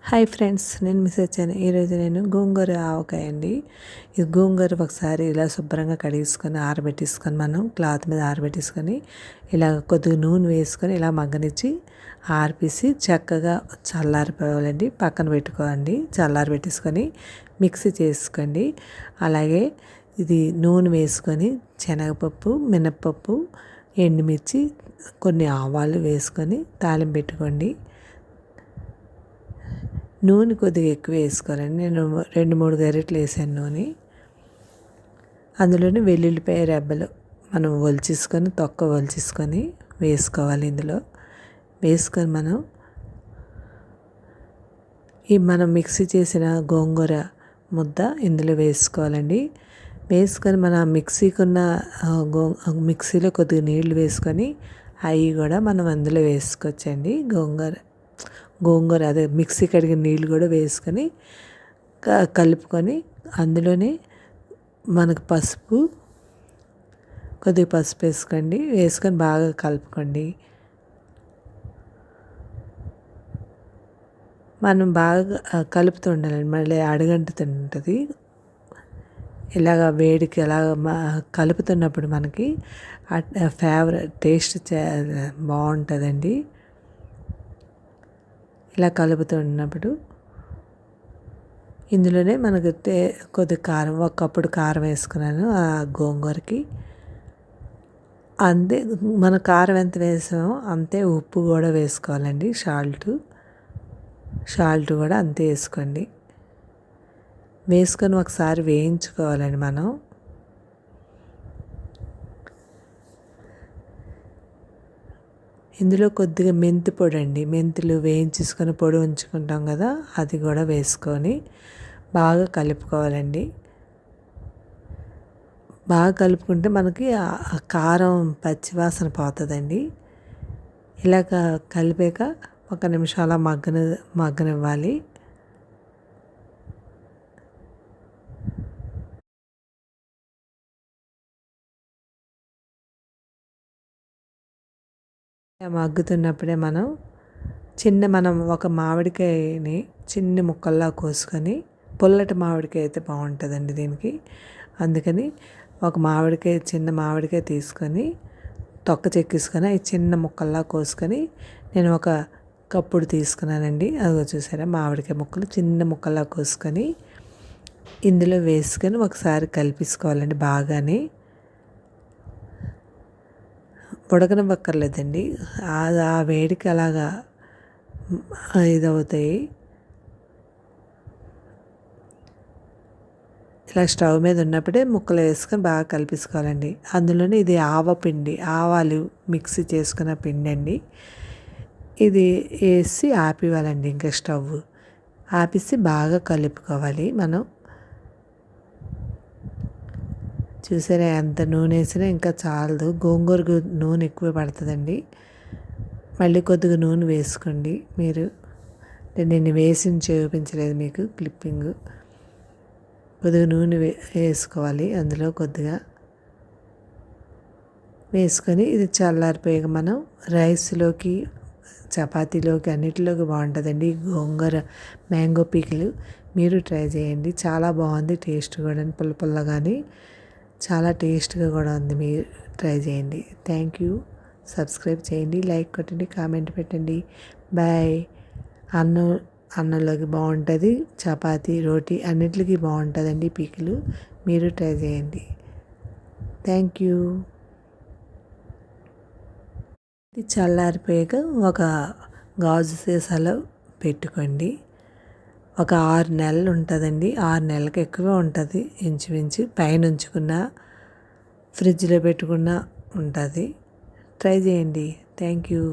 Hi friends, నేను miss వచ్చాను. ఈరోజు నేను గోంగూర ఆవకాయ అండి. ఇది గోంగూర ఒకసారి ఇలా శుభ్రంగా కడిగేసుకొని ఆరబెట్టేసుకొని మనం క్లాత్ మీద ఆరబెట్టేసుకొని ఇలా కొద్దిగా నూనె వేసుకొని ఇలా మగ్గనిచ్చి ఆర్పేసి చక్కగా చల్లారిపోవాలండి. పక్కన పెట్టుకోండి. చల్లారి పెట్టేసుకొని మిక్సీ చేసుకోండి. అలాగే ఇది నూనె వేసుకొని శనగపప్పు, మినప్పప్పు, ఎండుమిర్చి, కొన్ని ఆవాలు వేసుకొని తాలింపు పెట్టుకోండి. నూనె కొద్దిగా ఎక్కువ వేసుకోవాలండి. నేను 2-3 గరిటెలు వేసాను నూనె. అందులోనే వెల్లుల్లిపాయ రెబ్బలు మనం ఒలిచేసుకొని తొక్క ఒలిచేసుకొని వేసుకోవాలి. ఇందులో వేసుకొని మనం మిక్సీ చేసిన గోంగూర ముద్ద ఇందులో వేసుకోవాలండి. వేసుకొని మన మిక్సీలో కొద్దిగా నీళ్లు వేసుకొని అవి కూడా మనం అందులో వేసుకోవచ్చండి. గోంగూర అదే మిక్సీ కడిగిన నీళ్ళు కూడా వేసుకొని కలుపుకొని అందులోనే మనకు కొద్దిగా పసుపు వేసుకోండి. వేసుకొని బాగా కలుపుకోండి. మనం బాగా కలుపుతూ ఉండాలండి. మళ్ళీ అడుగంటుతుంటుంది. ఇలాగ వేడికి కలుపుతున్నప్పుడు మనకి టేస్ట్ బాగుంటుందండి. ఇలా కలుపుతున్నప్పుడు ఇందులోనే మనకు కొద్దిగా కారం, ఒక కప్పుడు కారం వేసుకున్నాను ఆ గోంగూరకి. అంతే, మన కారం ఎంత వేసామో అంతే ఉప్పు కూడా వేసుకోవాలండి. సాల్ట్ కూడా అంతే వేసుకోండి. వేసుకొని ఒకసారి వేయించుకోవాలండి మనం. ఇందులో కొద్దిగా మెంతి పొడి అండి. మెంతులు వేయించేసుకొని పొడి ఉంచుకుంటాం కదా, అది కూడా వేసుకొని బాగా కలుపుకోవాలండి. బాగా కలుపుకుంటే మనకి కారం పచ్చివాసన పోతుందండి. ఇలాగ కలిపాక 1 నిమిషం అలా మగ్గనివ్వాలి. మగ్గుతున్నప్పుడే మనం ఒక మామిడికాయని చిన్న ముక్కల్లా కోసుకొని, పుల్లటి మామిడికాయ అయితే బాగుంటుందండి దీనికి. అందుకని ఒక చిన్న మామిడికాయ తీసుకొని తొక్క చెక్కేసుకొని అవి చిన్న ముక్కల్లా కోసుకొని నేను ఒక కప్పుడు తీసుకున్నానండి. అదిగో చూసారా, మామిడికాయ ముక్కలు చిన్న ముక్కల్లా కోసుకొని ఇందులో వేసుకొని ఒకసారి కలిపేసుకోవాలండి. బాగానే ఉడకనివ్వక్కర్లేదండి. ఆ వేడికి అలాగా ఇదవుతాయి. ఇలా స్టవ్ మీద ఉన్నప్పుడే ముక్కలు వేసుకొని బాగా కలిపేసుకోవాలండి. అందులోనే ఇది ఆవాలు మిక్సీ చేసుకున్న పిండి అండి. ఇది వేసి ఆపివ్వాలండి. ఇంకా స్టవ్ ఆపేసి బాగా కలుపుకోవాలి మనం. చూసారా, ఎంత నూనె వేసినా ఇంకా చాలదు. గోంగూరకు నూనె ఎక్కువ పడుతుందండి. మళ్ళీ కొద్దిగా నూనె వేసుకోండి. నేను వేసి చూపించలేదు మీకు క్లిప్పింగ్. కొద్దిగా నూనె వేసుకోవాలి. అందులో కొద్దిగా వేసుకొని ఇది చల్లారిపోయాక మనం రైస్లోకి, చపాతీలోకి అన్నిటిలోకి బాగుంటుందండి. గోంగూర మ్యాంగో పీకిలు మీరు ట్రై చేయండి. చాలా బాగుంది. టేస్ట్ కూడా పుల్లగాని చాలా టేస్ట్గా కూడా ఉంది. మీరు ట్రై చేయండి. Thank you. సబ్స్క్రైబ్ చేయండి, లైక్ కొట్టండి, కామెంట్ పెట్టండి. బాయ్. అన్నంలోకి బాగుంటుంది, చపాతీ, రోటీ అన్నిటికీ బాగుంటుందండి పీకిలు. మీరు ట్రై చేయండి. Thank you. ఇది చల్లారిపోయాక ఒక గాజు సీసాలో పెట్టుకోండి. ఒక 6 నెలలు ఉంటుందండి. 6 నెలలకు ఎక్కువే ఉంటుంది ఇంచుమించు. పైన ఉంచుకున్న, ఫ్రిడ్జ్లో పెట్టుకున్న ఉంటుంది. ట్రై చేయండి. Thank you.